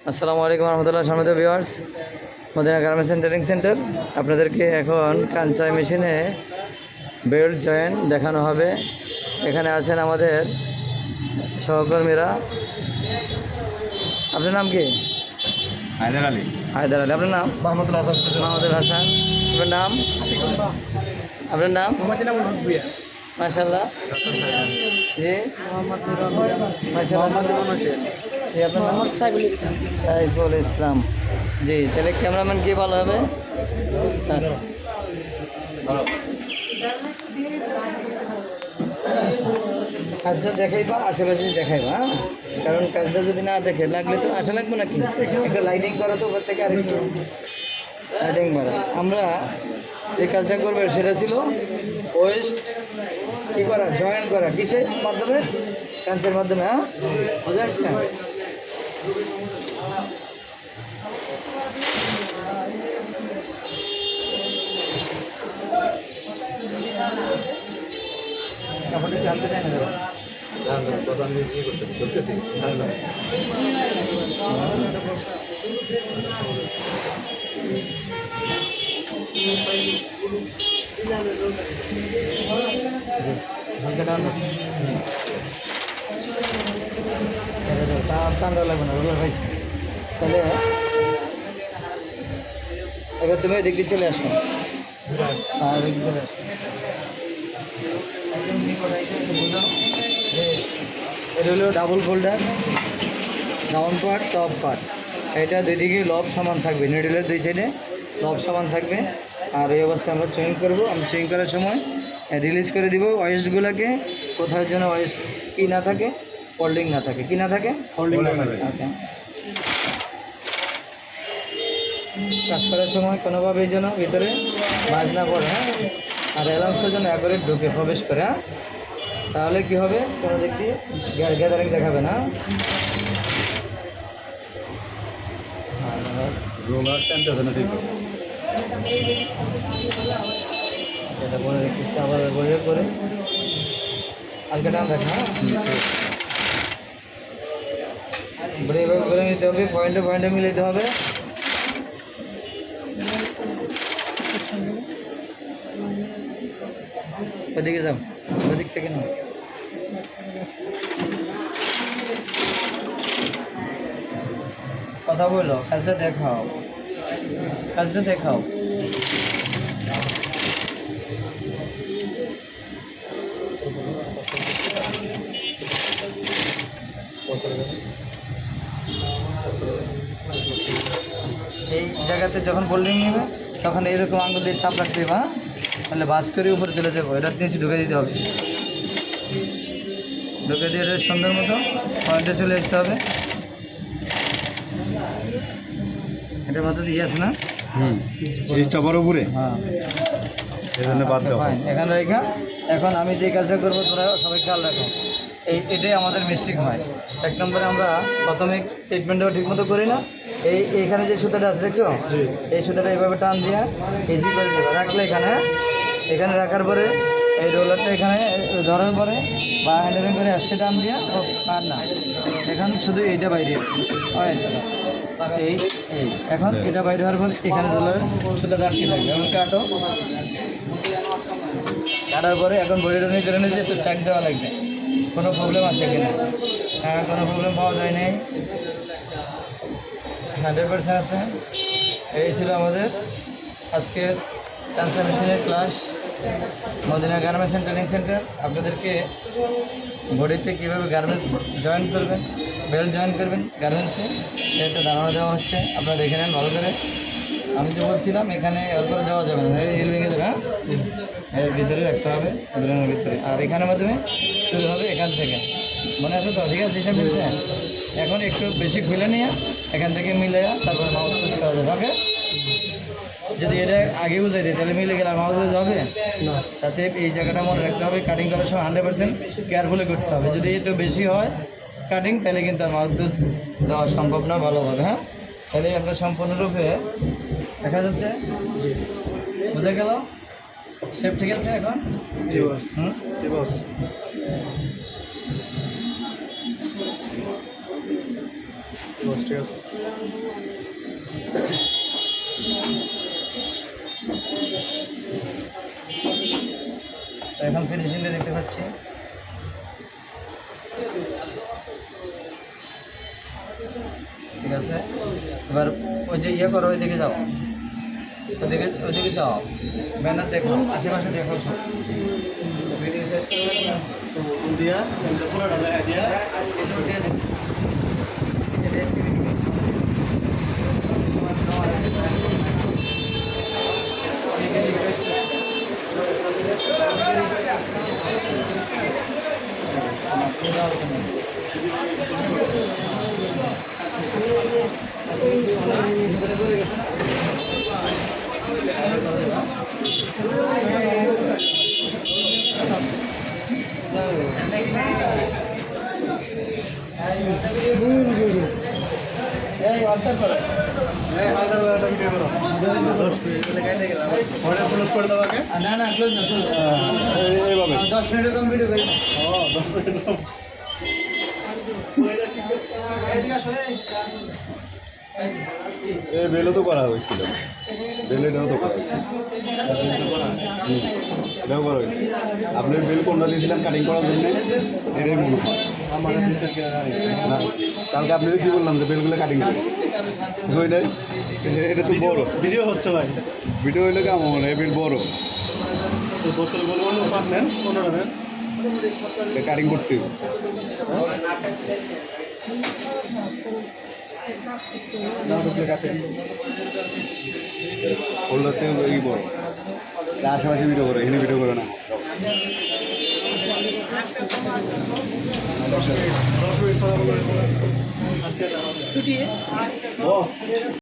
আসসালামু আলাইকুম রহমতুল্লাহ। সম্মানিত viewers, Madina garments and training centre আপনাদেরকে এখন কাঞ্চাই মেশিনে বেল্ট জয়েন্ট দেখানো হবে। এখানে আছেন আমাদের সহকর্মীরা। আপনার নাম কি? হায়দার আলী। হায়দার আলী। আপনার নাম? মাহমুদুল হাসান। মাহমুদুল হাসান। আপনার নাম? আপনার নাম? মাশাআল্লাহ। জি মাশাআল্লাহ। জি, আপনার নাম? সাইফুল ইসলাম। জি, তাহলে ক্যামেরাম্যান কি ভালো হবে? কাজটা দেখাইবা, আশেপাশে দেখাইবা, হ্যাঁ? কারণ কাজটা যদি না দেখে লাগলে তো আশা লাগবে নাকি? একটা লাইটিং করা তো উপর থেকে আরেকটু লাইটিং মারা। আমরা যে কাজটা করবো সেটা ছিল ওয়েস্ট কী করা, জয়েন করা। কিসের মাধ্যমে? ক্যান্সের মাধ্যমে। হ্যাঁ, বুঝে আসছে? কাপড়টা কি হালকা যায় না? হালকা টান টান দেওয়া লাগবে না, রোলার পাইছি। তাহলে এবার তুমি দেখতে চলে আসো। হ্যাঁ, দেখতে চলে আসো। একদম বুঝো যে এটা হলো double folder, down part, top part. এটা দুই দিকে লব সমান থাকবে, নিডলের দুই সাইডে লব সমান থাকবে। আর এই অবস্থায় আমরা চুইং করব। আমি চুইং করার সময় রিলিজ করে দিব ওয়েস্টগুলোকে। কোথাও যেন ওয়েস্ট কি না থাকে, ফোল্ডিং না থাকে। কি না থাকে? ফোল্ডিং না থাকে। ওকে। কাজ করার সময় কোনোভাবেই যেন ভিতরে মাছ না পড়ে, হ্যাঁ? আর অ্যালাউন্সটা যেন একবারে ঢুকে প্রবেশ করে, হ্যাঁ? তাহলে কি হবে, কোনো দিক দিয়ে গ্যাদারিং দেখাবে না। রোলার টানতেছে না ঠিক করে। এটা বলে দেখতেছি, আবার বলে করে হালকা টান রাখা। বলে এভাবে করে নিতে হবে, পয়েন্টে পয়েন্টে মিলাইতে হবে। ওদিকে যাও, ওদিক থেকে না, কথা বলো, কাজটা দেখাও, কাজটা দেখাও। এই জায়গাতে যখন বোল্ডিং নেবে তখন এইরকম আঙুল দিয়ে চাপ রাখতে হবে, হ্যাঁ? তাহলে বাস করে উপরে চলে যাবো। এটা নিচে ঢুকে দিতে হবে, ঢুকে দিয়ে এটা সুন্দর মতো পয়েন্টে চলে আসতে হবে। এটার মধ্যে দিয়ে আছে না? বড় উপরে। হ্যাঁ, এখানে বাদ দাও। ফাইন। এখানে রেখা। এখন আমি যে কাজটা করবো তোরা সবাই খেয়াল রাখো। এটাই আমাদের মিস্টেক হয়। এক নম্বরে আমরা প্রাথমিক ট্রিটমেন্টটাও ঠিকমতো করি না। এইখানে যে সুতাটা আছে দেখছো, এই সুতাটা এইভাবে টান দিয়ে ইজি করে দেবো, রাখলে এখানে, এখানে রাখার পরে এই রোলারটা এখানে ধরার পরে বা হ্যান্ডেলিং করে আজকে টান দিয়ে আর না, এখন শুধু এইটা বাইরে হয়। এই এই এখন এটা বাইরে হওয়ার পর এখানে রোলার সুতাটা আটকে থাকবে। এবং কাটো, কাটার পরে এখন বডিটা নিয়ে একটু স্যাক দেওয়া লাগবে। কোনো প্রবলেম আছে কিনা? হ্যাঁ, কোনো প্রবলেম পাওয়া যায় নাই, 100% আছে। এই ছিল আমাদের আজকের ক্যান্সার মেশিনের class, Madina garments and training centre. আপনাদেরকে বডিতে কীভাবে গার্মেন্টস জয়েন করবেন, বেল্ট জয়েন করবেন গার্মেন্টসে, সেটা ধারণা দেওয়া হচ্ছে। আপনারা দেখে নেন ভালো করে। আমি যে বলছিলাম এখানে এর করে যাওয়া যাবে না, হিল ভেঙে যাবে, হ্যাঁ? এর ভিতরে রাখতে হবে, ড্রেনের ভিতরে। আর এখানের মাধ্যমে শুরু হবে এখান থেকে, মনে আছে তো? ঠিক আছে, হিসাব মিলছে। এখন একটু বেশি খুলে নিয়ে এখান থেকে মিলে তারপর মাউথ ইউজ করা যাবে। ওকে, যদি এটা আগে বুঝাই দিই তাহলে মিলে গেলে আর মাউথ ইউজ হবে না। তাতে এই জায়গাটা মনে রাখতে হবে, কাটিং করার সময় 100% কেয়ারফুলি করতে হবে। যদি একটু বেশি হয় কাটিং, তাহলে কিন্তু আর মাউথ ইউজ দেওয়া সম্ভব না ভালোভাবে, হ্যাঁ? তাহলে আপনার সম্পূর্ণরূপে দেখা যাচ্ছে। জি, বোঝা গেল? শেপ ঠিক আছে এখন? জি বস। জি বস। বস ঠিক আছে এখন ফিনিশিংটা দেখতে পাচ্ছি। ঠিক আছে, এবার ওই যে ইয়ে করো, ওইদিকে যাও, ওইদিকে যাও, ব্যানার দেখো, আশেপাশে দেখো সব। ভিডিও শেষ করে দিয়া পুরোটা দেখা দিয়া আজকে দিয়ে দেখো। এটা স্ক্রিন স্ক্রিন এই হোয়াটসঅ্যাপ করো। হালদার ভিডিও করো 10 মিনিট লাগাইতে গেলাম পরে ক্লোজ করে দাও আগে না না ক্লোজ না, চলো এইভাবে 10 মিনিটের কম ভিডিও করি। 10 মিনিট এই বেলও তো করা হয়েছিল বেলেটাও তো করা হয়েছিল এটাও করা হয়েছে আপনার বেল কোনটা দিয়েছিলাম কাটিং করার জন্য এটাই মনে হয় না কালকে আপনাদের কি বললাম যে বেলগুলো কাটিং করে ওইটাই এটা তো বড় ভিডিও হচ্ছে ভাই ভিডিও হইলে কেমন মনে হয় বেল বড় বছর বলে অন্য পাট নেন 15 নেন কাটিং করতে হবে হোল্ডারতে এই বড় আশেপাশে ভিডিও করে এখানে ভিডিও করে না ছুটি